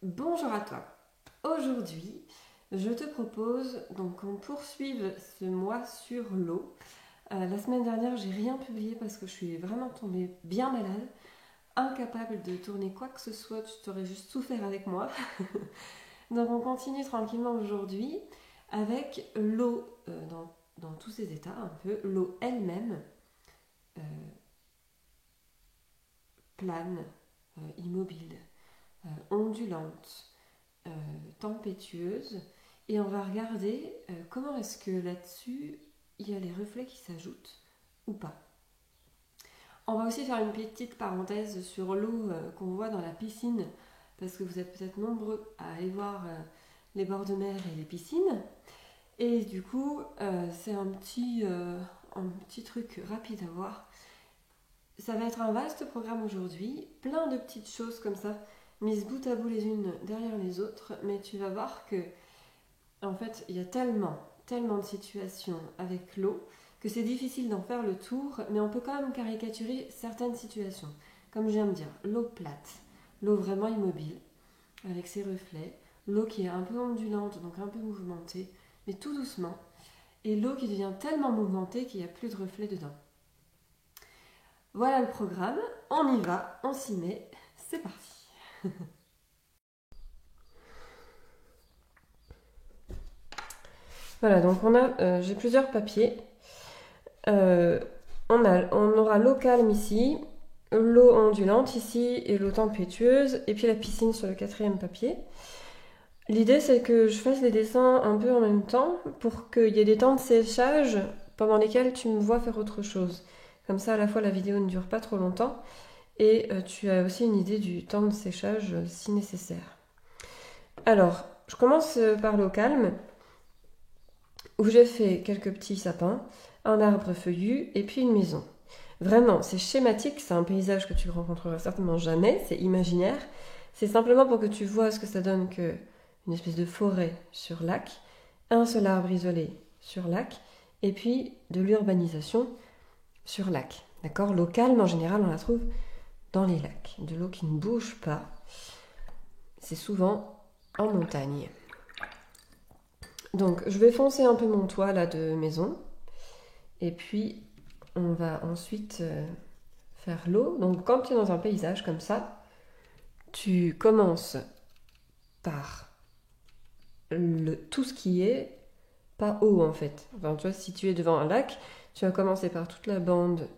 Bonjour à toi. Aujourd'hui, je te propose donc qu'on poursuive ce mois sur l'eau. La semaine dernière, j'ai rien publié parce que je suis vraiment tombée bien malade, incapable de tourner quoi que ce soit, tu t'aurais juste souffert avec moi. Donc on continue tranquillement aujourd'hui avec l'eau dans tous ses états, un peu l'eau elle-même, euh, plane, immobile, ondulante, euh, tempétueuse, et on va regarder comment est-ce que là-dessus il y a les reflets qui s'ajoutent ou pas. On va aussi faire une petite parenthèse sur l'eau qu'on voit dans la piscine, parce que vous êtes peut-être nombreux à aller voir les bords de mer et les piscines. Et du coup, c'est un petit truc rapide à voir. Ça va être un vaste programme aujourd'hui, plein de petites choses comme ça, mises bout à bout les unes derrière les autres, mais tu vas voir que en fait, il y a tellement de situations avec l'eau que c'est difficile d'en faire le tour, mais on peut quand même caricaturer certaines situations. Comme je viens de dire, l'eau plate, l'eau vraiment immobile, avec ses reflets, l'eau qui est un peu ondulante, donc un peu mouvementée, mais tout doucement, et l'eau qui devient tellement mouvementée qu'il n'y a plus de reflets dedans. Voilà le programme, on y va, on s'y met, c'est parti. Voilà, donc j'ai plusieurs papiers. Euh, on aura l'eau calme ici, l'eau ondulante ici et l'eau tempétueuse, et puis la piscine sur le quatrième papier. L'idée c'est que je fasse les dessins un peu en même temps pour qu'il y ait des temps de séchage pendant lesquels tu me vois faire autre chose. Comme ça à la fois la vidéo ne dure pas trop longtemps et tu as aussi une idée du temps de séchage si nécessaire. Alors, je commence par l'eau calme où j'ai fait quelques petits sapins, un arbre feuillu et puis une maison. Vraiment, c'est schématique, c'est un paysage que tu rencontreras certainement jamais, c'est imaginaire. C'est simplement pour que tu vois ce que ça donne que une espèce de forêt sur lac, un seul arbre isolé sur lac, et puis de l'urbanisation sur lac. D'accord? L'eau calme, en général, on la trouve dans les lacs. De l'eau qui ne bouge pas, c'est souvent en montagne. Donc, je vais foncer un peu mon toit là de maison, et puis on va ensuite faire l'eau. Donc, quand tu es dans un paysage comme ça, tu commences par tout ce qui est pas haut en fait. Enfin, tu vois, si tu es devant un lac, tu vas commencer par toute la bande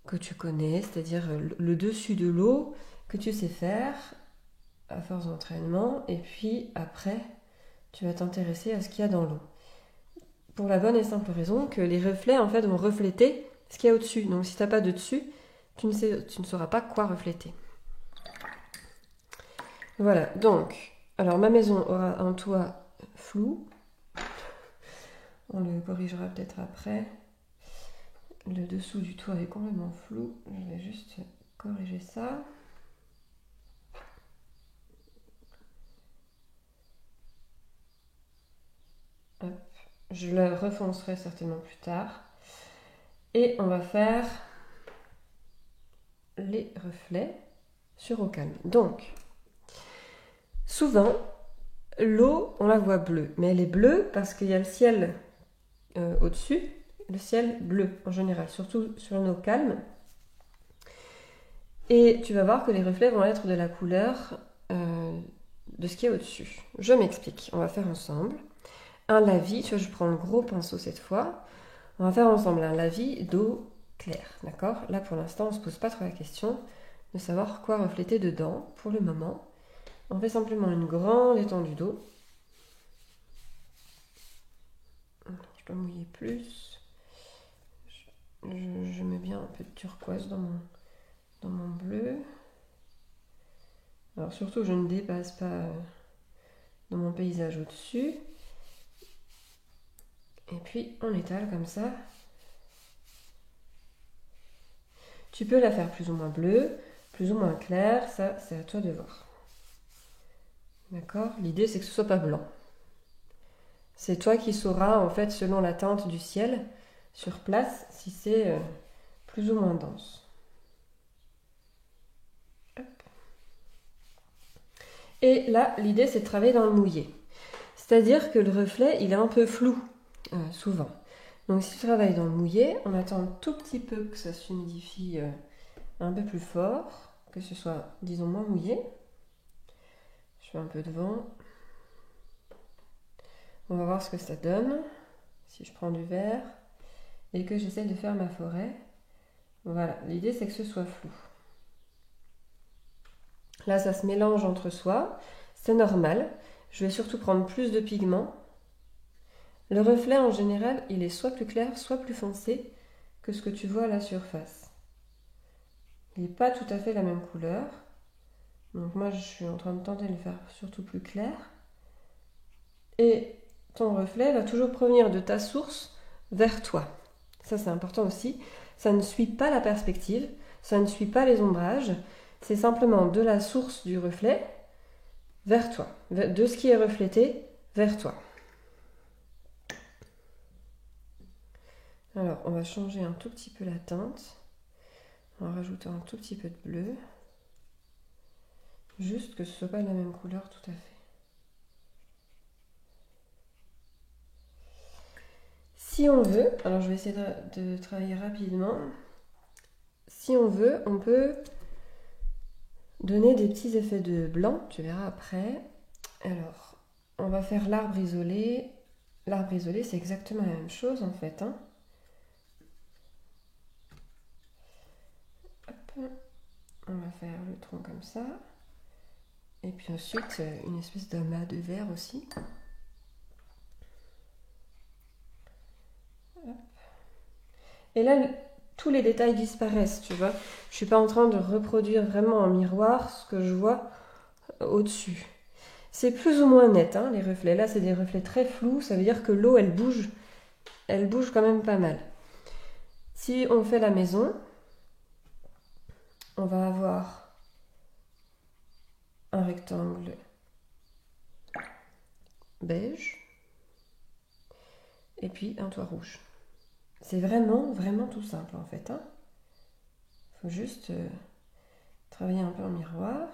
que tu connais, c'est-à-dire le dessus de l'eau que tu sais faire à force d'entraînement, et puis après, tu vas t'intéresser à ce qu'il y a dans l'eau. Pour la bonne et simple raison que les reflets en fait vont refléter ce qu'il y a au-dessus. Donc si tu n'as pas de dessus, tu ne sauras pas quoi refléter. Voilà, donc, alors ma maison aura un toit flou. On le corrigera peut-être après. Le dessous du toit est complètement flou. Je vais juste corriger ça. Hop. Je le refoncerai certainement plus tard. Et on va faire les reflets sur eau calme. Donc, souvent, l'eau, on la voit bleue. Mais elle est bleue parce qu'il y a le ciel au-dessus. Le ciel bleu en général, surtout sur une eau calme. Et tu vas voir que les reflets vont être de la couleur de ce qui est au-dessus. Je m'explique, on va faire ensemble. Un lavis, tu vois, je prends le gros pinceau cette fois. On va faire ensemble un lavis d'eau claire, d'accord? Là, pour l'instant, on ne se pose pas trop la question de savoir quoi refléter dedans pour le moment. On fait simplement une grande étendue d'eau. Je dois mouiller plus. Je mets bien un peu de turquoise dans mon bleu. Alors surtout, je ne dépasse pas dans mon paysage au-dessus. Et puis, on étale comme ça. Tu peux la faire plus ou moins bleue, plus ou moins claire, ça c'est à toi de voir. D'accord? L'idée c'est que ce soit pas blanc. C'est toi qui sauras en fait selon la teinte du ciel sur place si c'est plus ou moins dense. Hop. Et là, l'idée, c'est de travailler dans le mouillé. C'est-à-dire que le reflet, il est un peu flou, souvent. Donc si tu travailles dans le mouillé, on attend un tout petit peu que ça s'humidifie un peu plus fort, que ce soit, disons, moins mouillé. Je fais un peu de vent. On va voir ce que ça donne. Si je prends du verre et que j'essaie de faire ma forêt. Voilà, l'idée c'est que ce soit flou. Là, ça se mélange entre soi. C'est normal. Je vais surtout prendre plus de pigments. Le reflet, en général, il est soit plus clair, soit plus foncé que ce que tu vois à la surface. Il n'est pas tout à fait la même couleur. Donc moi, je suis en train de tenter de le faire surtout plus clair. Et ton reflet va toujours provenir de ta source vers toi. Ça, c'est important aussi. Ça ne suit pas la perspective, ça ne suit pas les ombrages. C'est simplement de la source du reflet vers toi, de ce qui est reflété vers toi. Alors, on va changer un tout petit peu la teinte en rajoutant un tout petit peu de bleu. Juste que ce ne soit pas la même couleur tout à fait. Si on veut, alors je vais essayer de travailler rapidement. Si on veut, on peut donner des petits effets de blanc, tu verras après. Alors, on va faire l'arbre isolé. L'arbre isolé, c'est exactement la même chose en fait. Hop. On va faire le tronc comme ça. Et puis ensuite, une espèce d'amas de verre aussi. Hop. Et là, tous les détails disparaissent, tu vois. Je suis pas en train de reproduire vraiment en miroir ce que je vois au-dessus. C'est plus ou moins net, les reflets. Là, c'est des reflets très flous. Ça veut dire que l'eau, elle bouge quand même pas mal. Si on fait la maison, on va avoir un rectangle beige et puis un toit rouge. C'est vraiment, vraiment tout simple en fait. Faut juste travailler un peu en miroir.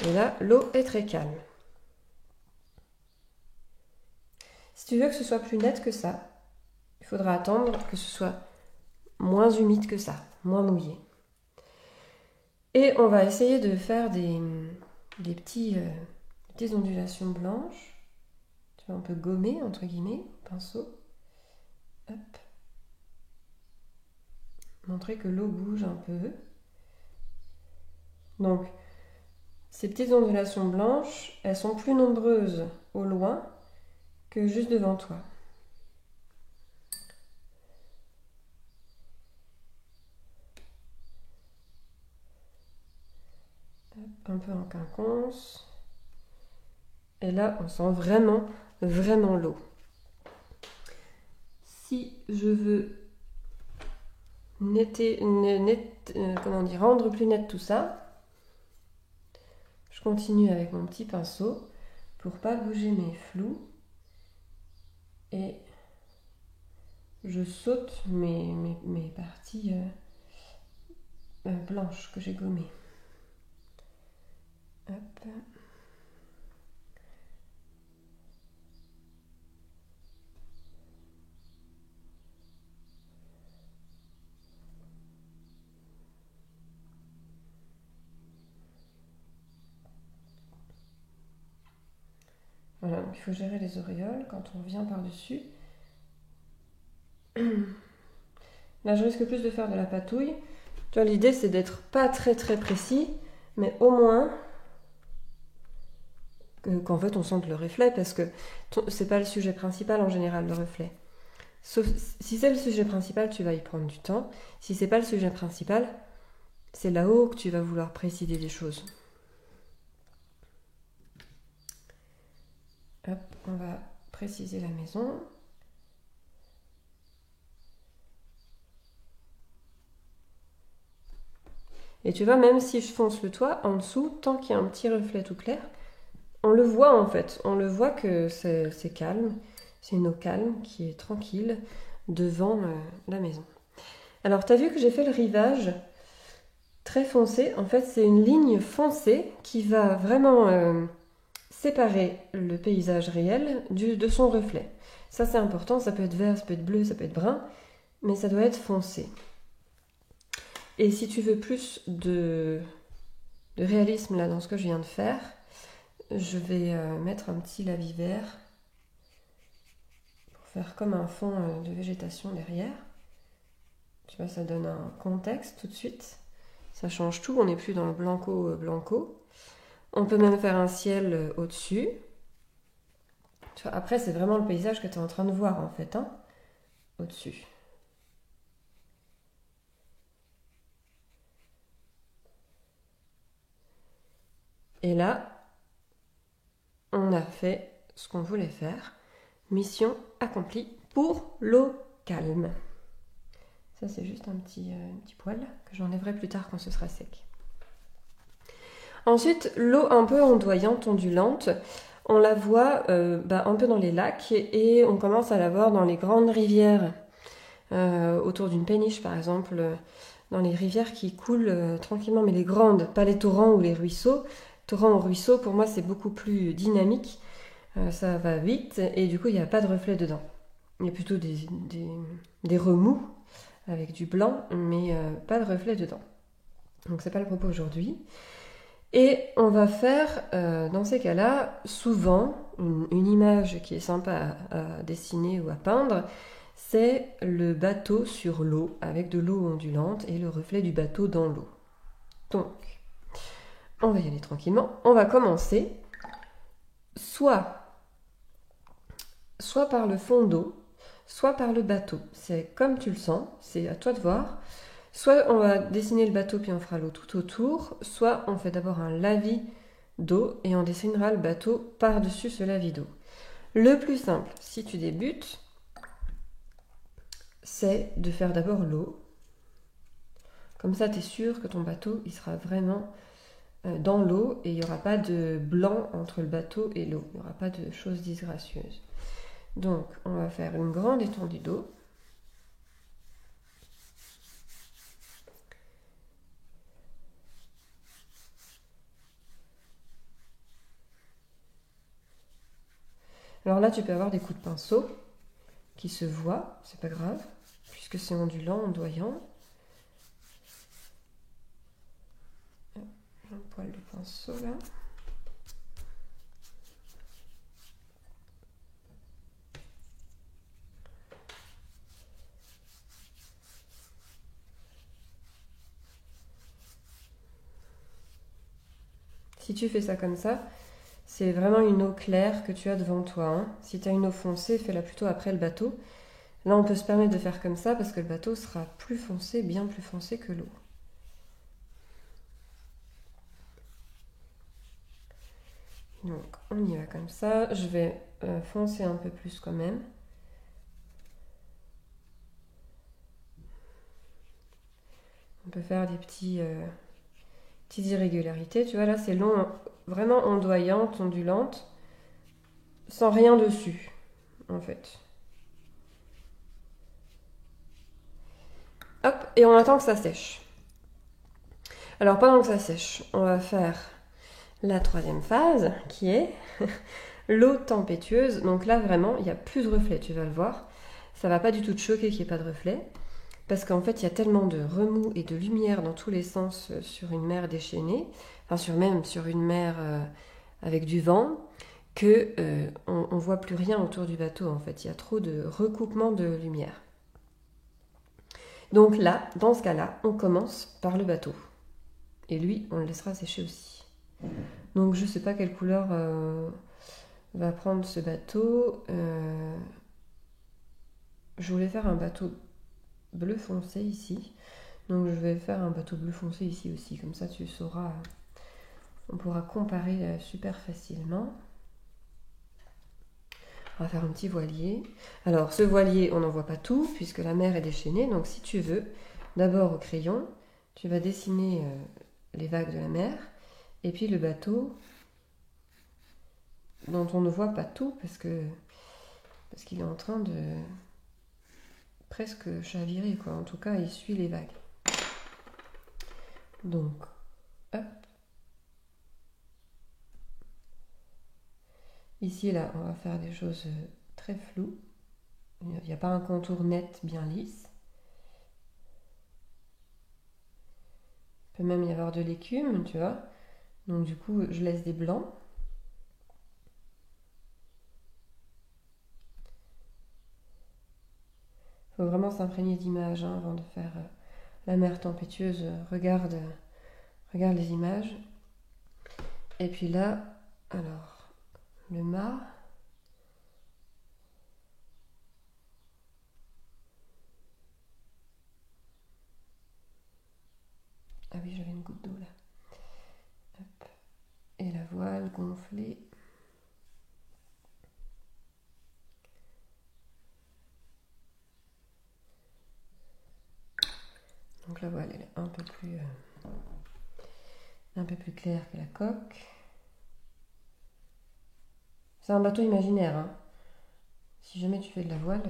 Et là, l'eau est très calme. Si tu veux que ce soit plus net que ça, il faudra attendre que ce soit moins humide que ça, moins mouillé. Et on va essayer de faire des petites ondulations blanches. Tu vois, on peut gommer, entre guillemets, pinceau. Hop. Montrer que l'eau bouge un peu. Donc, ces petites ondulations blanches, elles sont plus nombreuses au loin que juste devant toi. Hop, un peu en quinconce. Et là, on sent vraiment, vraiment l'eau. Si je veux rendre plus net tout ça, je continue avec mon petit pinceau pour pas bouger mes flous et je saute mes parties blanches que j'ai gommées. Hop. Voilà, donc il faut gérer les auréoles quand on vient par-dessus. Là, je risque plus de faire de la patouille. Tu vois, l'idée, c'est d'être pas très très précis, mais au moins qu'en fait on sente le reflet, parce que c'est pas le sujet principal en général, le reflet. Sauf si c'est le sujet principal, tu vas y prendre du temps. Si c'est pas le sujet principal, c'est là-haut que tu vas vouloir préciser des choses. Hop, on va préciser la maison. Et tu vois, même si je fonce le toit, en dessous, tant qu'il y a un petit reflet tout clair, on le voit en fait. On le voit que c'est calme. C'est une eau calme qui est tranquille devant la maison. Alors, tu as vu que j'ai fait le rivage très foncé. En fait, c'est une ligne foncée qui va vraiment séparer le paysage réel de son reflet. Ça, c'est important. Ça peut être vert, ça peut être bleu, ça peut être brun, mais ça doit être foncé. Et si tu veux plus de réalisme là dans ce que je viens de faire, je vais mettre un petit lavis vert pour faire comme un fond de végétation derrière. Tu vois, ça donne un contexte tout de suite. Ça change tout, on n'est plus dans le blanco. On peut même faire un ciel au-dessus. Tu vois, après, c'est vraiment le paysage que tu es en train de voir en fait, hein, au-dessus. Et là, on a fait ce qu'on voulait faire. Mission accomplie pour l'eau calme. Ça, c'est juste un petit poil que j'enlèverai plus tard quand ce sera sec. Ensuite, l'eau un peu ondoyante, ondulante, on la voit un peu dans les lacs et on commence à la voir dans les grandes rivières, autour d'une péniche par exemple, dans les rivières qui coulent tranquillement, mais les grandes, pas les torrents ou les ruisseaux. Torrents ou ruisseaux, pour moi, c'est beaucoup plus dynamique, ça va vite et du coup, il n'y a pas de reflet dedans. Il y a plutôt des remous avec du blanc, mais pas de reflet dedans. Donc c'est pas le propos aujourd'hui. Et on va faire, dans ces cas-là, souvent, une image qui est sympa à dessiner ou à peindre, c'est le bateau sur l'eau, avec de l'eau ondulante et le reflet du bateau dans l'eau. Donc, on va y aller tranquillement. On va commencer soit par le fond d'eau, soit par le bateau. C'est comme tu le sens, c'est à toi de voir. Soit on va dessiner le bateau puis on fera l'eau tout autour, soit on fait d'abord un lavis d'eau et on dessinera le bateau par-dessus ce lavis d'eau. Le plus simple, si tu débutes, c'est de faire d'abord l'eau. Comme ça, tu es sûr que ton bateau il sera vraiment dans l'eau et il n'y aura pas de blanc entre le bateau et l'eau. Il n'y aura pas de choses disgracieuses. Donc, on va faire une grande étendue d'eau. Alors là, tu peux avoir des coups de pinceau qui se voient, c'est pas grave, puisque c'est ondulant, ondoyant. J'ai un poil de pinceau là. Si tu fais ça comme ça, c'est vraiment une eau claire que tu as devant toi. Hein. Si tu as une eau foncée, fais-la plutôt après le bateau. Là, on peut se permettre de faire comme ça parce que le bateau sera plus foncé, bien plus foncé que l'eau. Donc, on y va comme ça. Je vais foncer un peu plus quand même. On peut faire des petites irrégularités. Tu vois, là, c'est l'eau vraiment ondoyante, ondulante, sans rien dessus, en fait. Hop, et on attend que ça sèche. Alors, pendant que ça sèche, on va faire la troisième phase, qui est l'eau tempétueuse. Donc là, vraiment, il n'y a plus de reflet, tu vas le voir. Ça va pas du tout te choquer qu'il n'y ait pas de reflet. Parce qu'en fait, il y a tellement de remous et de lumière dans tous les sens sur une mer déchaînée, enfin même sur une mer avec du vent, que on voit plus rien autour du bateau. En fait, il y a trop de recoupement de lumière. Donc là, dans ce cas-là, on commence par le bateau. Et lui, on le laissera sécher aussi. Donc je ne sais pas quelle couleur va prendre ce bateau. Je voulais faire un bateau bleu foncé ici. Donc je vais faire un bateau bleu foncé ici aussi. Comme ça tu sauras, on pourra comparer super facilement. On va faire un petit voilier. Alors ce voilier, on n'en voit pas tout puisque la mer est déchaînée. Donc si tu veux, d'abord au crayon, tu vas dessiner les vagues de la mer. Et puis le bateau, dont on ne voit pas tout parce qu'il est en train de presque chavirer, quoi. En tout cas, il suit les vagues. Donc, hop. Ici, là, on va faire des choses très floues. Il n'y a pas un contour net bien lisse. Il peut même y avoir de l'écume, tu vois. Donc du coup, je laisse des blancs. Il faut vraiment s'imprégner d'images hein, avant de faire la mer tempétueuse. Regarde les images. Et puis là, alors, le mât. Ah oui, j'avais une goutte d'eau là. Hop. Et la voile gonflée. Donc la voile elle est un peu plus claire que la coque. C'est un bateau imaginaire. Hein. Si jamais tu fais de la voile,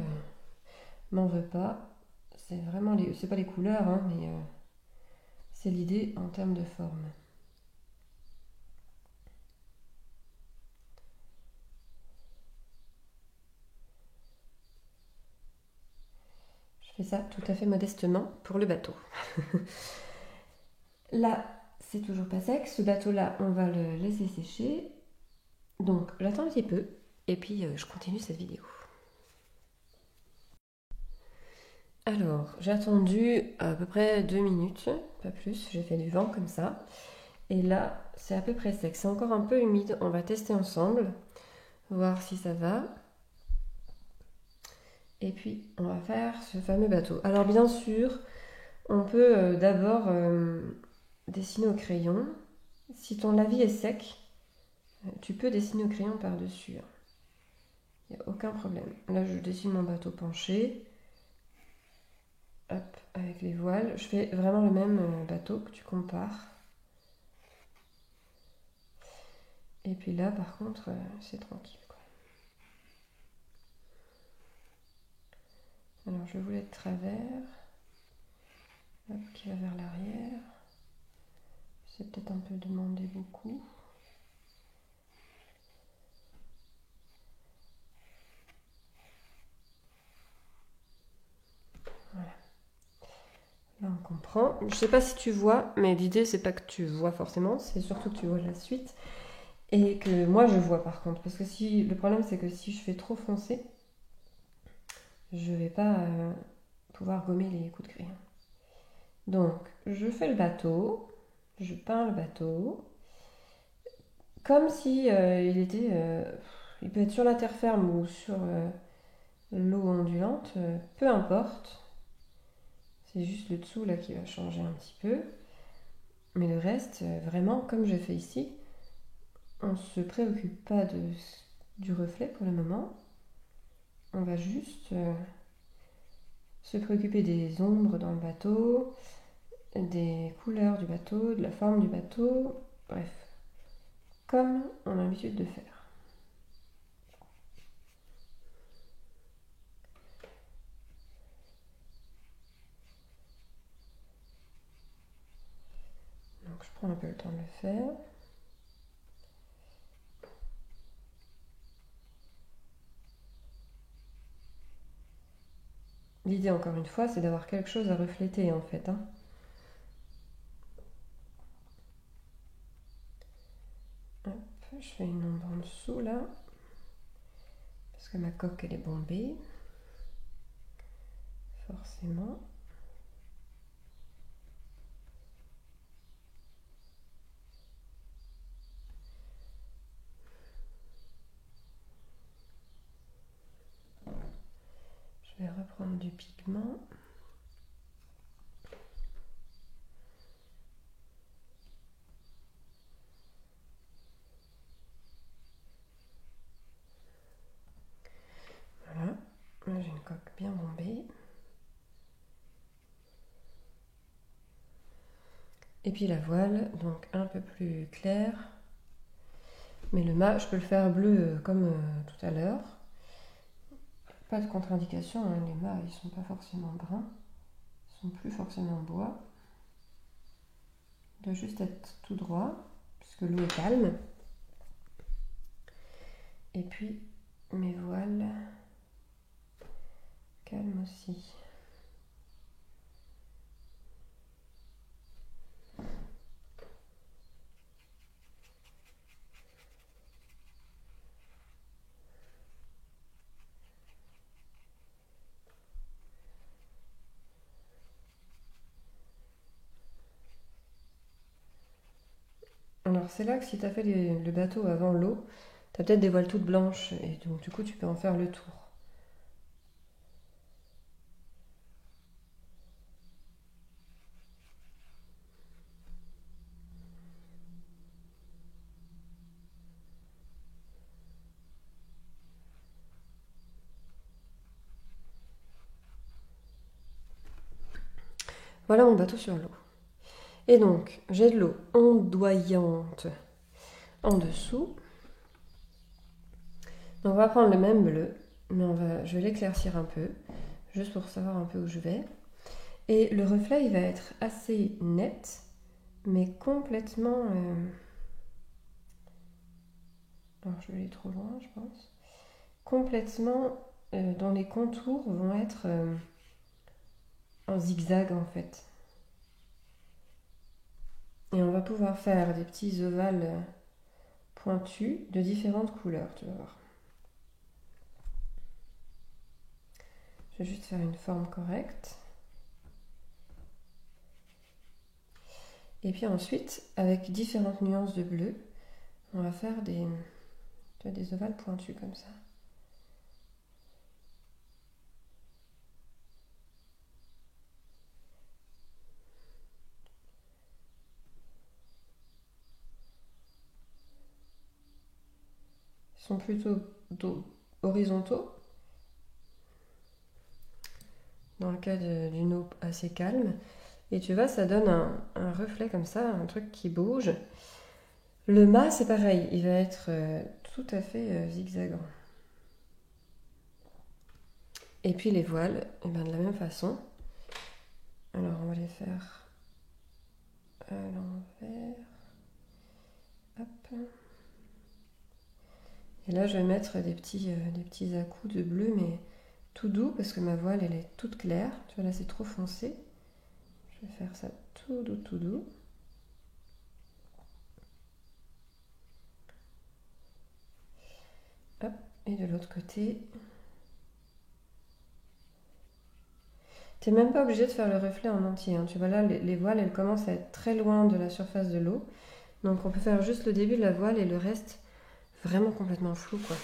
m'en veux pas. C'est vraiment c'est pas les couleurs, hein, mais c'est l'idée en termes de forme. Je fais ça tout à fait modestement pour le bateau. Là, c'est toujours pas sec. Ce bateau-là, on va le laisser sécher. Donc, j'attends un petit peu et puis je continue cette vidéo. Alors, j'ai attendu à peu près 2 minutes, pas plus. J'ai fait du vent comme ça. Et là, c'est à peu près sec. C'est encore un peu humide. On va tester ensemble, voir si ça va. Et puis, on va faire ce fameux bateau. Alors, bien sûr, on peut d'abord dessiner au crayon. Si ton lavis est sec, tu peux dessiner au crayon par-dessus. Il n'y a aucun problème. Là, je dessine mon bateau penché. Hop, avec les voiles. Je fais vraiment le même bateau que tu compares. Et puis là, par contre, c'est tranquille. Quoi. Alors, je voulais de travers. Hop, qui va vers l'arrière. C'est peut-être un peu demandé beaucoup. Voilà. Là, on comprend. Je sais pas si tu vois, mais l'idée, c'est pas que tu vois forcément, c'est surtout que tu vois la suite. Et que moi, je vois par contre. Parce que le problème, c'est que si je fais trop foncé, je vais pas pouvoir gommer les coups de crayon. Donc, je fais le bateau, je peins le bateau, comme si il peut être sur la terre ferme ou sur l'eau ondulante, peu importe. C'est juste le dessous là qui va changer un petit peu. Mais le reste, vraiment, comme je fais ici, on ne se préoccupe pas du reflet pour le moment. On va juste se préoccuper des ombres dans le bateau, des couleurs du bateau, de la forme du bateau, bref, comme on a l'habitude de faire. Donc je prends un peu le temps de le faire. L'idée, encore une fois, c'est d'avoir quelque chose à refléter en fait. Hein. Hop, je fais une ombre en dessous là, parce que ma coque elle est bombée, forcément. Je vais reprendre du pigment. Voilà, là j'ai une coque bien bombée. Et puis la voile, donc un peu plus claire. Mais le mât, je peux le faire bleu comme tout à l'heure. Pas de contre-indication, hein, les mâts ils sont pas forcément bruns, ils sont plus forcément bois. doit juste être tout droit, puisque l'eau est calme. Et puis mes voiles calmes aussi. Alors c'est là que si tu as fait le bateau avant l'eau, tu as peut-être des voiles toutes blanches et donc du coup tu peux en faire le tour. Voilà mon bateau sur l'eau. Et donc j'ai de l'eau ondoyante en dessous. Donc on va prendre le même bleu, mais je vais l'éclaircir un peu, juste pour savoir un peu où je vais. Et le reflet, il va être assez net, mais complètement... Alors je vais aller trop loin, je pense. Complètement, dont les contours vont être en zigzag en fait. Et on va pouvoir faire des petits ovales pointus de différentes couleurs, tu vas voir. Je vais juste faire une forme correcte. Et puis ensuite, avec différentes nuances de bleu, on va faire des ovales pointus comme ça. Ils sont plutôt horizontaux, dans le cas d'une eau assez calme. Et tu vois, ça donne un reflet comme ça, un truc qui bouge. Le mât, c'est pareil, il va être tout à fait zigzagant. Et puis les voiles, et bien de la même façon. Alors on va les faire à l'envers. Hop. Et là, je vais mettre des petits à-coups de bleu, mais tout doux, parce que ma voile, elle est toute claire. Tu vois, là, c'est trop foncé. Je vais faire ça tout doux, tout doux. Hop, et de l'autre côté. Tu n'es même pas obligé de faire le reflet en entier. Hein. Tu vois là, les voiles, elles commencent à être très loin de la surface de l'eau. Donc on peut faire juste le début de la voile et le reste vraiment complètement flou, quoi.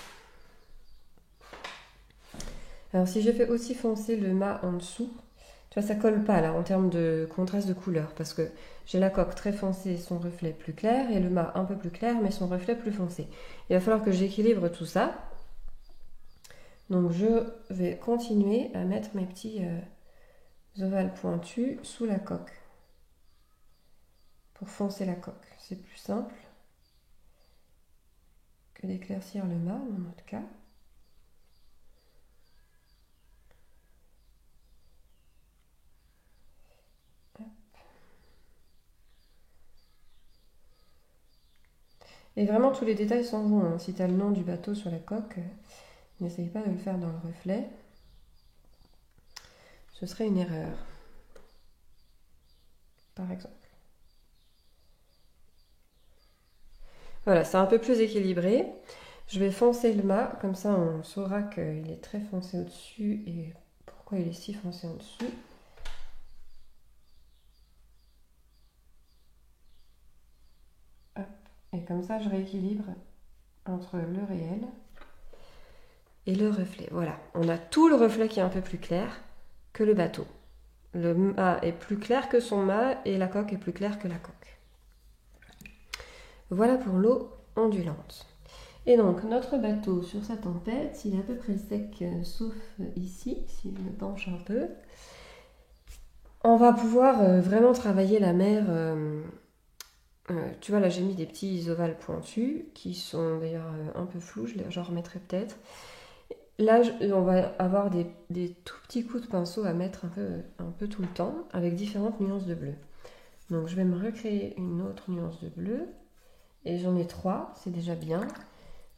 Alors si je fais aussi foncer le mât en dessous, tu vois, ça colle pas là en termes de contraste de couleur parce que j'ai la coque très foncée, son reflet plus clair, et le mât un peu plus clair, mais son reflet plus foncé. Il va falloir que j'équilibre tout ça. Donc je vais continuer à mettre mes petits ovales pointus sous la coque pour foncer la coque. C'est plus simple que d'éclaircir le mât dans notre cas. Et vraiment, tous les détails sont bons. Hein. Si tu as le nom du bateau sur la coque, n'essaye pas de le faire dans le reflet. Ce serait une erreur. Par exemple. Voilà, c'est un peu plus équilibré. Je vais foncer le mât, comme ça on saura qu'il est très foncé au-dessus et pourquoi il est si foncé en dessous. Hop. Et comme ça, je rééquilibre entre le réel et le reflet. Voilà, on a tout le reflet qui est un peu plus clair que le bateau. Le mât est plus clair que son mât et la coque est plus claire que la coque. Voilà pour l'eau ondulante. Et donc notre bateau sur sa tempête, il est à peu près sec, sauf ici, si je me penche un peu. On va pouvoir vraiment travailler la mer. Tu vois, là j'ai mis des petits ovales pointus qui sont d'ailleurs un peu flous, j'en remettrai peut-être. Là, on va avoir des tout petits coups de pinceau à mettre un peu tout le temps, avec différentes nuances de bleu. Donc je vais me recréer une autre nuance de bleu. Et j'en ai 3, c'est déjà bien.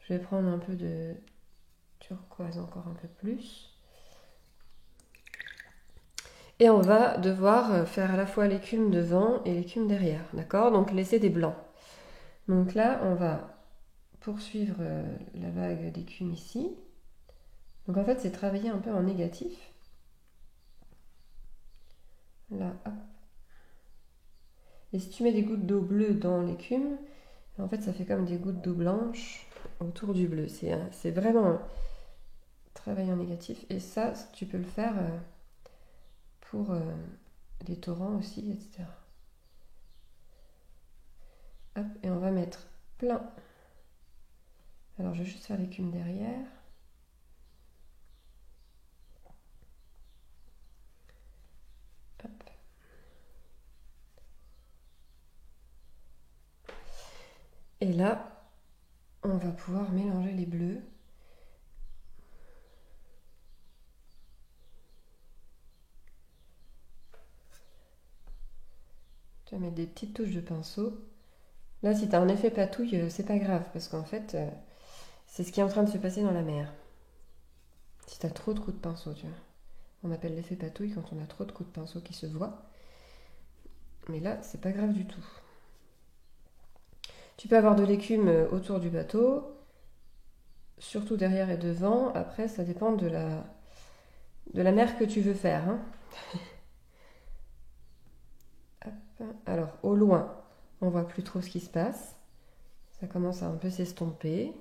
Je vais prendre un peu de turquoise, encore un peu plus. Et on va devoir faire à la fois l'écume devant et l'écume derrière, d'accord? Donc laisser des blancs. Donc là, on va poursuivre la vague d'écume ici. Donc en fait, c'est travailler un peu en négatif. Là, hop. Et si tu mets des gouttes d'eau bleue dans l'écume, en fait, ça fait comme des gouttes d'eau blanche autour du bleu. C'est vraiment un travail en négatif. Et ça, tu peux le faire pour les torrents aussi, etc. Hop, et on va mettre plein. Alors, je vais juste faire l'écume derrière. Hop. Et là, on va pouvoir mélanger les bleus. Tu vas mettre des petites touches de pinceau. Là, si tu as un effet patouille, c'est pas grave, parce qu'en fait, c'est ce qui est en train de se passer dans la mer. Si tu as trop de coups de pinceau, tu vois. On appelle l'effet patouille quand on a trop de coups de pinceau qui se voient. Mais là, c'est pas grave du tout. Tu peux avoir de l'écume autour du bateau, surtout derrière et devant. Après, ça dépend de la mer que tu veux faire. Hein. Alors, au loin, on voit plus trop ce qui se passe. Ça commence à un peu s'estomper.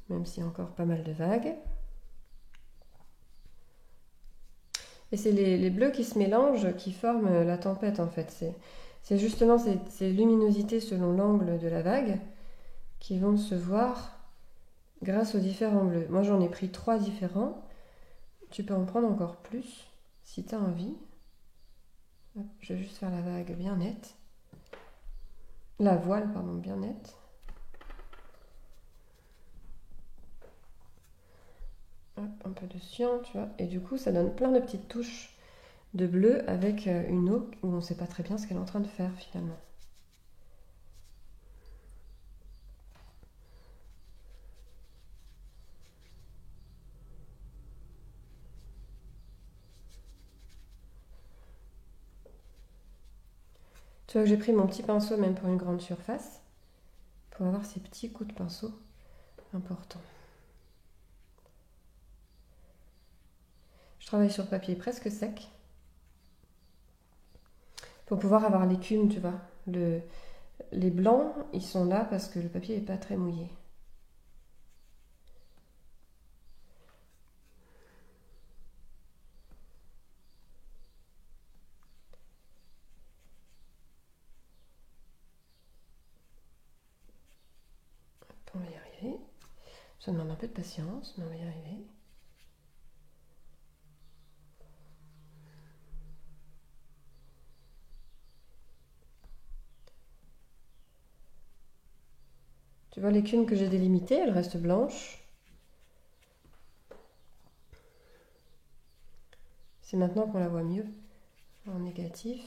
Même s'il y a encore pas mal de vagues. Et c'est les bleus qui se mélangent qui forment la tempête en fait. C'est justement ces luminosités selon l'angle de la vague qui vont se voir grâce aux différents bleus. Moi j'en ai pris 3 différents. Tu peux en prendre encore plus si tu as envie. Hop, je vais juste faire la vague bien nette. La voile, pardon, bien nette. Hop, un peu de cyan, tu vois. Et du coup, ça donne plein de petites touches de bleu avec une eau où on ne sait pas très bien ce qu'elle est en train de faire finalement. Tu vois que j'ai pris mon petit pinceau même pour une grande surface pour avoir ces petits coups de pinceau importants. Je travaille sur papier presque sec pour pouvoir avoir l'écume, tu vois. Les blancs, ils sont là parce que le papier n'est pas très mouillé. Hop, on va y arriver. Ça demande un peu de patience, mais on va y arriver. Tu vois l'écume que j'ai délimitée, elle reste blanche. C'est maintenant qu'on la voit mieux en négatif.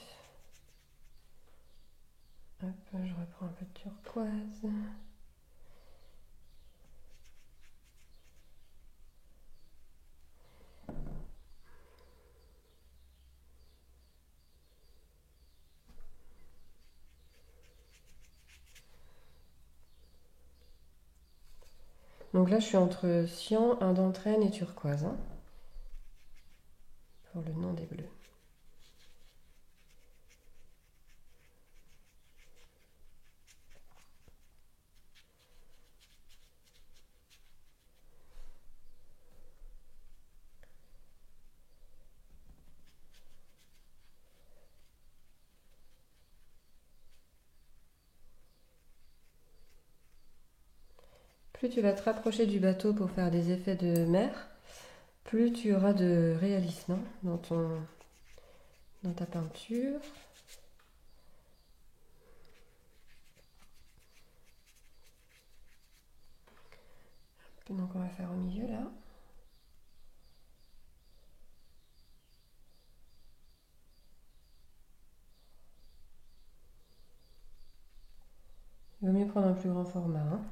Hop, je reprends un peu de turquoise. Donc là, je suis entre cyan, indentrène et turquoise. Hein, pour le nom des bleus. Plus tu vas te rapprocher du bateau pour faire des effets de mer, plus tu auras de réalisme dans ta peinture. Donc on va faire au milieu là. Il vaut mieux prendre un plus grand format, hein.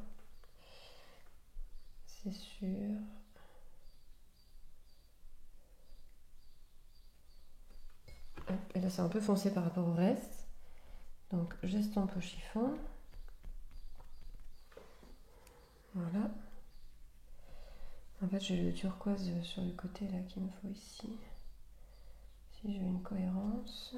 C'est sûr. Hop, et là c'est un peu foncé par rapport au reste. Donc j'estompe au chiffon. Voilà. En fait j'ai le turquoise sur le côté là qu'il me faut ici. Si je veux une cohérence.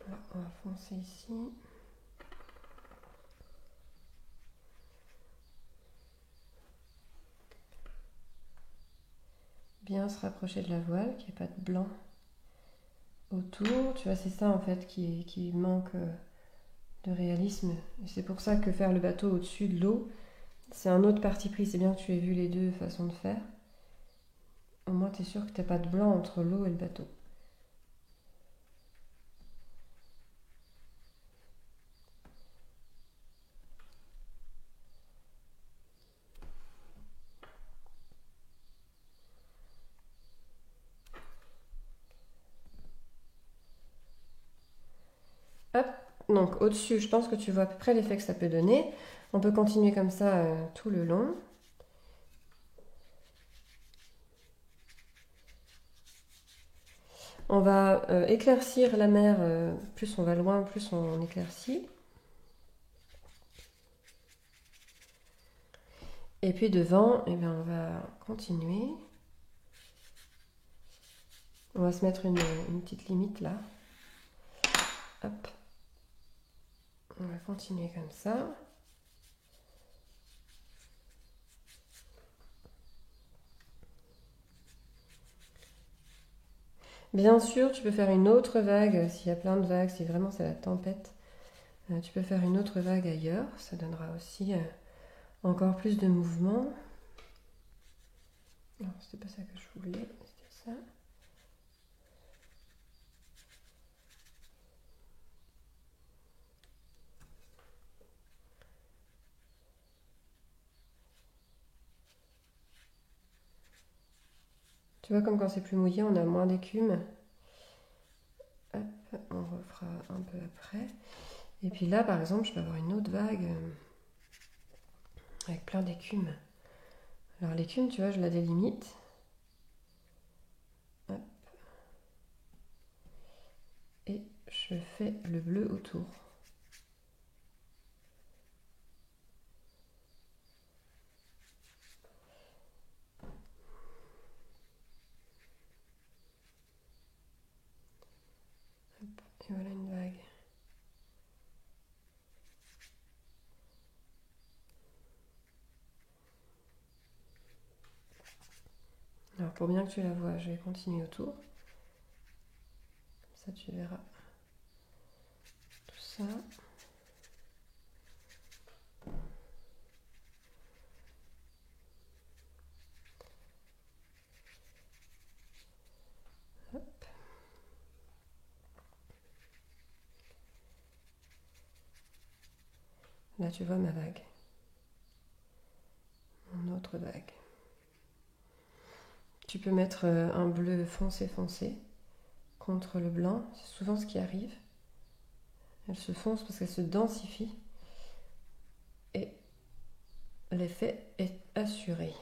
Voilà, on va foncer ici. Bien se rapprocher de la voile, qu'il n'y ait pas de blanc autour. Tu vois, c'est ça en fait qui manque de réalisme. Et c'est pour ça que faire le bateau au-dessus de l'eau, c'est un autre parti pris. C'est bien que tu aies vu les deux façons de faire. Au moins, tu es sûr que tu n'as pas de blanc entre l'eau et le bateau. Hop, donc au-dessus, je pense que tu vois à peu près l'effet que ça peut donner. On peut continuer comme ça tout le long. On va éclaircir la mer, plus on va loin, plus on éclaircit. Et puis devant, eh bien, on va continuer. On va se mettre une petite limite là. Hop. On va continuer comme ça. Bien sûr, tu peux faire une autre vague, s'il y a plein de vagues, si vraiment c'est la tempête, tu peux faire une autre vague ailleurs, ça donnera aussi encore plus de mouvement. Non, c'était pas ça que je voulais, c'était ça. Tu vois, comme quand c'est plus mouillé, on a moins d'écume. Hop, on refera un peu après. Et puis là, par exemple, je peux avoir une autre vague avec plein d'écume. Alors l'écume, tu vois, je la délimite. Hop. Et je fais le bleu autour. Hop, et voilà une vague. Alors pour bien que tu la vois, je vais continuer autour. Comme ça tu verras tout ça. Hop. Là tu vois ma vague. Mon autre vague. Tu peux mettre un bleu foncé foncé contre le blanc. C'est souvent ce qui arrive. Elle se fonce parce qu'elle se densifie. Et l'effet est assuré.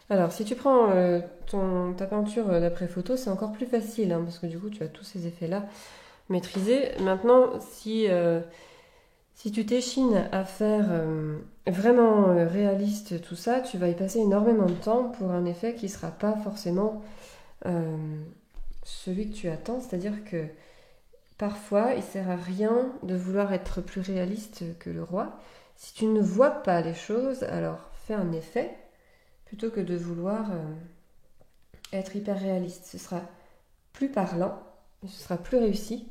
Alors, si tu prends ta peinture d'après photo, c'est encore plus facile, hein, parce que du coup, tu as tous ces effets-là maîtrisés. Maintenant, si tu t'échines à faire vraiment réaliste tout ça, tu vas y passer énormément de temps pour un effet qui ne sera pas forcément celui que tu attends. C'est-à-dire que parfois, il ne sert à rien de vouloir être plus réaliste que le roi. Si tu ne vois pas les choses, alors fais un effet plutôt que de vouloir être hyper réaliste. Ce sera plus parlant, ce sera plus réussi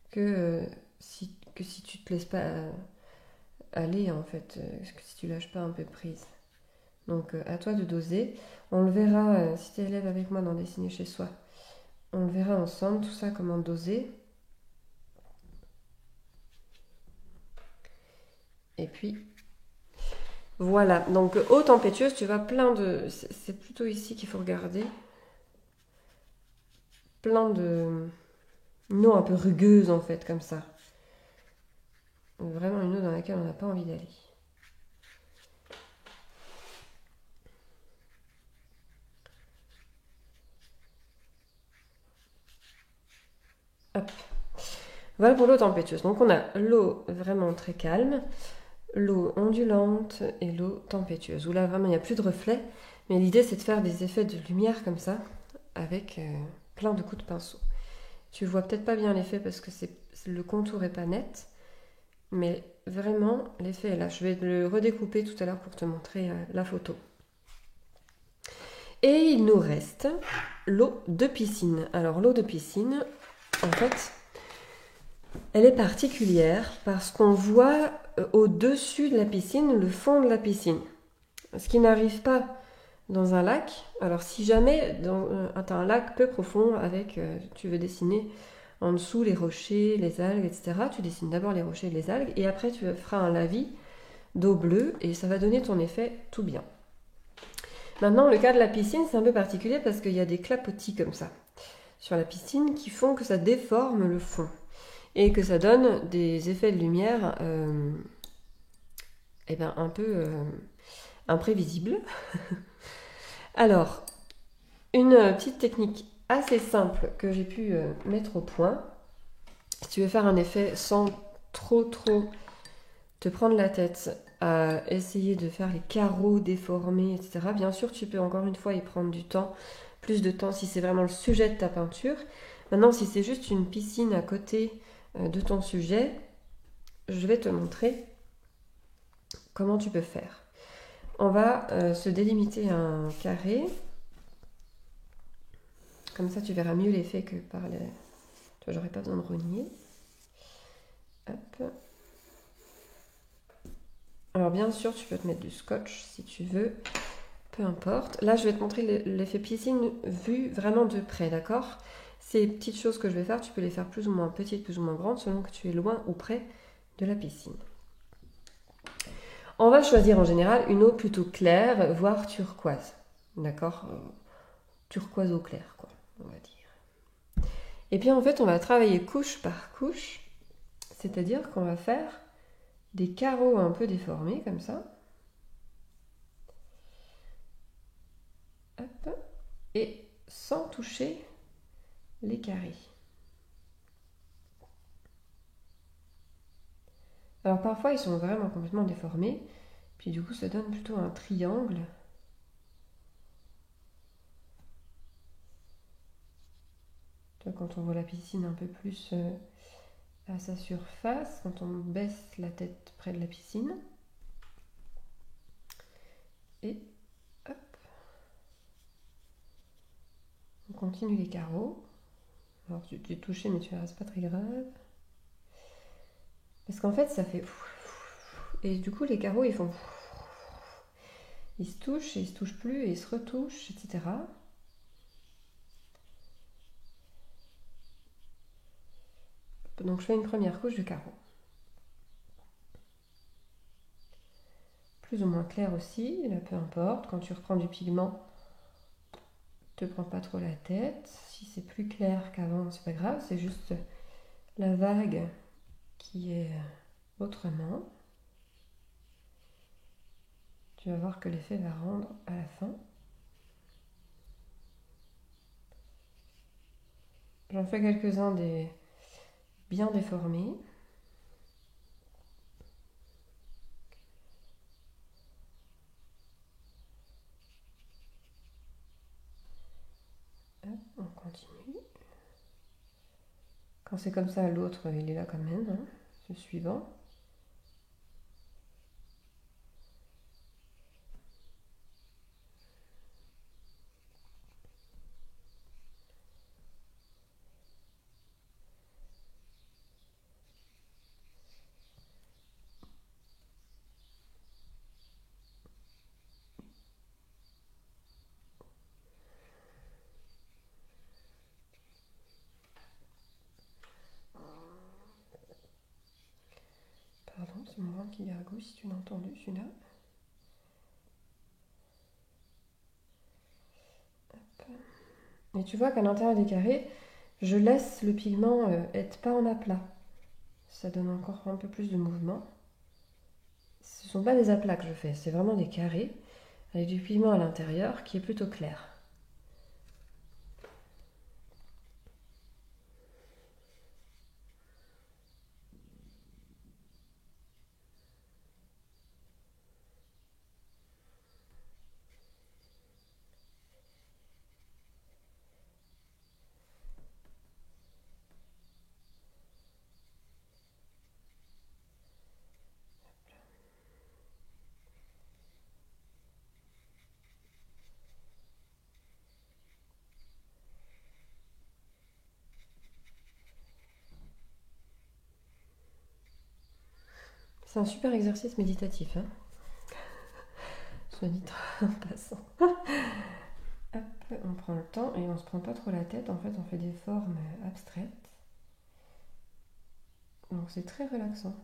que, si tu te laisses pas aller en fait, que si tu lâches pas un peu prise. Donc à toi de doser. On le verra si tu es élève avec moi dans Dessiner chez soi. On le verra ensemble, tout ça, comment doser. Et puis, voilà. Donc, eau tempétueuse, tu vois plein de... C'est plutôt ici qu'il faut regarder. Plein de... Une eau un peu rugueuse, en fait, comme ça. Vraiment une eau dans laquelle on n'a pas envie d'aller. Hop. Voilà pour l'eau tempétueuse. Donc on a l'eau vraiment très calme, l'eau ondulante et l'eau tempétueuse. Où là vraiment il n'y a plus de reflets. Mais l'idée c'est de faire des effets de lumière comme ça, avec plein de coups de pinceau. Tu vois peut-être pas bien l'effet parce que le contour est pas net. Mais vraiment l'effet est là. Je vais le redécouper tout à l'heure pour te montrer la photo. Et il nous reste l'eau de piscine. Alors l'eau de piscine, en fait, elle est particulière parce qu'on voit au-dessus de la piscine le fond de la piscine. Ce qui n'arrive pas dans un lac. Alors si jamais tu as un lac peu profond avec, tu veux dessiner en dessous les rochers, les algues, etc. Tu dessines d'abord les rochers et les algues et après tu feras un lavis d'eau bleue et ça va donner ton effet tout bien. Maintenant, le cas de la piscine, c'est un peu particulier parce qu'il y a des clapotis comme ça sur la piscine qui font que ça déforme le fond et que ça donne des effets de lumière un peu imprévisibles. Alors, une petite technique assez simple que j'ai pu mettre au point, si tu veux faire un effet sans trop te prendre la tête à essayer de faire les carreaux déformés, etc. Bien sûr, tu peux encore une fois y prendre du temps, plus de temps si c'est vraiment le sujet de ta peinture. Maintenant, si c'est juste une piscine à côté de ton sujet, je vais te montrer comment tu peux faire. On va se délimiter un carré. Comme ça, tu verras mieux l'effet que par les... Tu vois, j'aurais pas besoin de rogner. Hop. Alors bien sûr, tu peux te mettre du scotch si tu veux. Peu importe. Là, je vais te montrer l'effet piscine vu vraiment de près, d'accord? Ces petites choses que je vais faire, tu peux les faire plus ou moins petites, plus ou moins grandes, selon que tu es loin ou près de la piscine. On va choisir en général une eau plutôt claire, voire turquoise. D'accord? Turquoise eau claire, quoi, on va dire. Et puis en fait, on va travailler couche par couche, c'est-à-dire qu'on va faire des carreaux un peu déformés, comme ça. Hop. Et sans toucher les carrés. Alors parfois ils sont vraiment complètement déformés, puis du coup ça donne plutôt un triangle. Quand on voit la piscine un peu plus à sa surface, quand on baisse la tête près de la piscine. Et hop. On continue les carreaux. Alors tu es touché mais tu verras, c'est pas très grave. Parce qu'en fait ça fait... Et du coup les carreaux ils font... Ils se touchent et ils se touchent plus et ils se retouchent, etc. Donc je fais une première couche de carreaux. Plus ou moins clair aussi, là peu importe. Quand tu reprends du pigment, te prends pas trop la tête. Si c'est plus clair qu'avant, c'est pas grave, c'est juste la vague qui est autrement. Tu vas voir que l'effet va rendre à la fin. J'en fais quelques-uns des bien déformés. Hop, on continue. Quand c'est comme ça, l'autre, il est là quand même, hein, le suivant. c'est mon ventre qui gargouille si tu l'as entendu celui-là. Et tu vois qu'à l'intérieur des carrés, je laisse le pigment être pas en aplat. Ça donne encore un peu plus de mouvement. Ce ne sont pas des aplats que je fais, c'est vraiment des carrés avec du pigment à l'intérieur qui est plutôt clair. C'est un super exercice méditatif, hein. Soit dit en passant. Hop, on prend le temps et on se prend pas trop la tête. En fait, on fait des formes abstraites. Donc c'est très relaxant.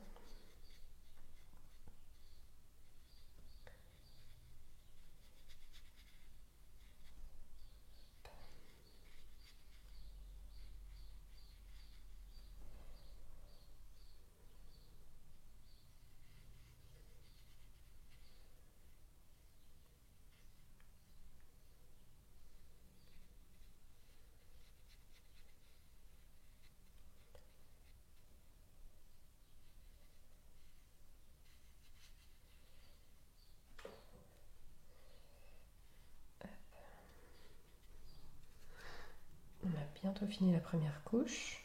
On a bientôt fini la première couche.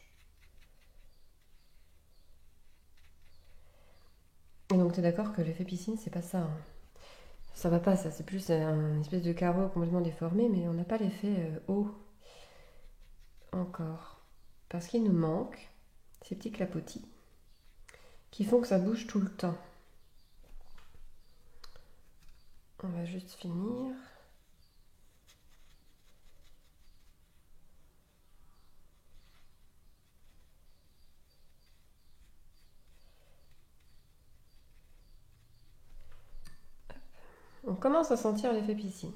Et donc tu es d'accord que l'effet piscine, c'est pas ça, hein. Ça va pas, ça, c'est plus un espèce de carreau complètement déformé, mais on n'a pas l'effet haut encore. Parce qu'il nous manque ces petits clapotis qui font que ça bouge tout le temps. On va juste finir. On commence à sentir l'effet piscine.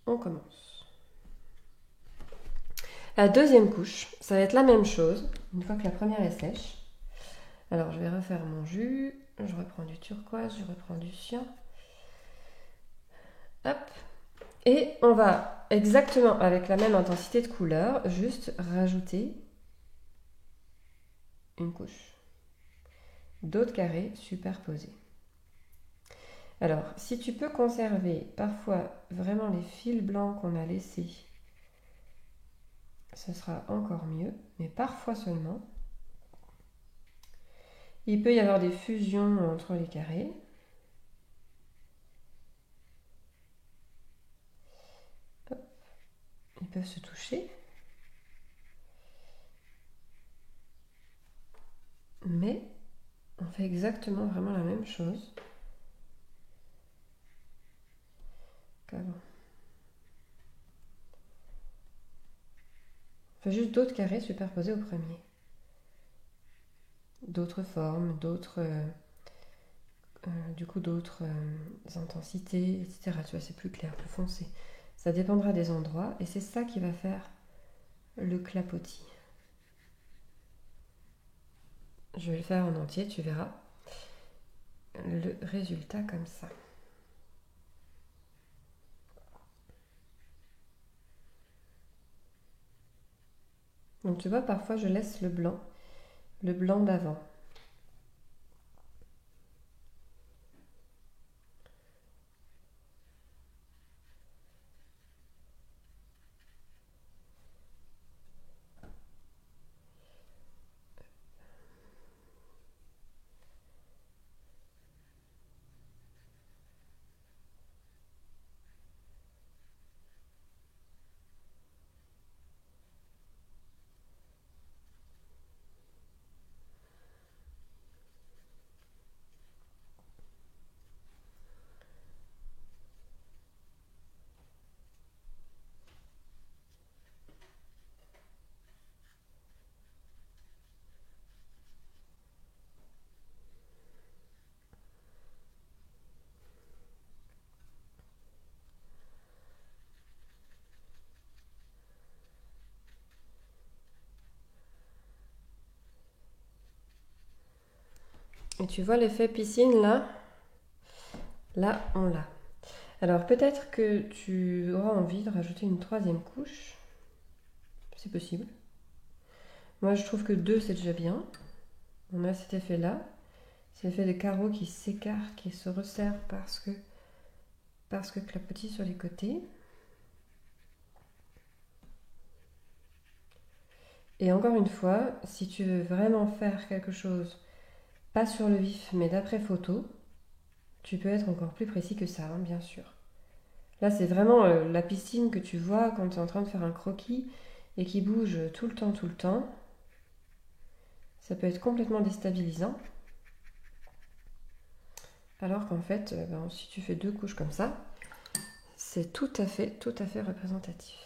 On commence. La deuxième couche, ça va être la même chose, une fois que la première est sèche. Alors je vais refaire mon jus, je reprends du turquoise, je reprends du cyan. Hop. Et on va exactement avec la même intensité de couleur, juste rajouter une couche. D'autres carrés superposés. Alors, si tu peux conserver parfois vraiment les fils blancs qu'on a laissés, ce sera encore mieux, mais parfois seulement. Il peut y avoir des fusions entre les carrés. Hop. Ils peuvent se toucher. Mais on fait exactement vraiment la même chose qu'avant. On fait juste d'autres carrés superposés au premier. D'autres formes, d'autres intensités, etc. Tu vois, c'est plus clair, plus foncé. Ça dépendra des endroits et c'est ça qui va faire le clapotis. Je vais le faire en entier, tu verras le résultat comme ça. Donc tu vois, parfois je laisse le blanc d'avant. Et tu vois l'effet piscine là? Là, on l'a. Alors peut-être que tu auras envie de rajouter une troisième couche. C'est possible. Moi, je trouve que 2, c'est déjà bien. On a cet effet-là. C'est l'effet des carreaux qui s'écartent, qui se resserrent parce que clapotis sur les côtés. Et encore une fois, si tu veux vraiment faire quelque chose, pas sur le vif, mais d'après photo, tu peux être encore plus précis que ça, hein, bien sûr. Là, c'est vraiment la piscine que tu vois quand tu es en train de faire un croquis et qui bouge tout le temps, tout le temps. Ça peut être complètement déstabilisant. Alors qu'en fait, si tu fais 2 couches comme ça, c'est tout à fait représentatif.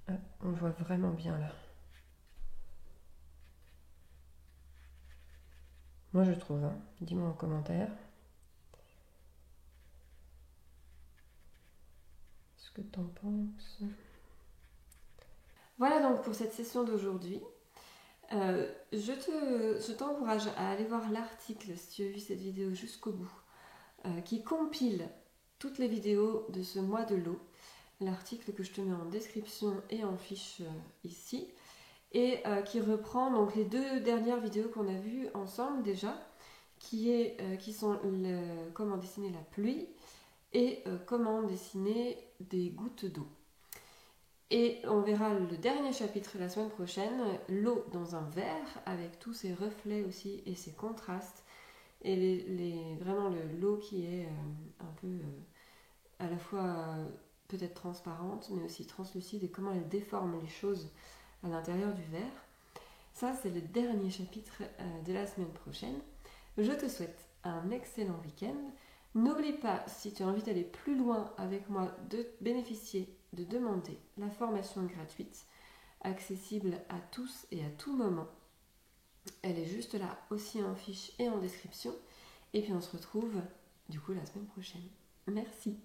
Ah, on le voit vraiment bien là. Moi je trouve, hein. Dis-moi en commentaire ce que t'en penses. Voilà donc pour cette session d'aujourd'hui. Je t'encourage à aller voir l'article si tu as vu cette vidéo jusqu'au bout, qui compile toutes les vidéos de ce mois de l'eau. L'article que je te mets en description et en fiche ici, et qui reprend donc les 2 dernières vidéos qu'on a vues ensemble déjà, qui sont comment dessiner la pluie et comment dessiner des gouttes d'eau. Et on verra le dernier chapitre la semaine prochaine, l'eau dans un verre, avec tous ses reflets aussi et ses contrastes, et vraiment l'eau qui est un peu à la fois peut-être transparente, mais aussi translucide, et comment elle déforme les choses à l'intérieur du verre. Ça, c'est le dernier chapitre de la semaine prochaine. Je te souhaite un excellent week-end. N'oublie pas, si tu as envie d'aller plus loin avec moi, de bénéficier, de demander la formation gratuite, accessible à tous et à tout moment. Elle est juste là, aussi en fiche et en description. Et puis on se retrouve du coup la semaine prochaine. Merci.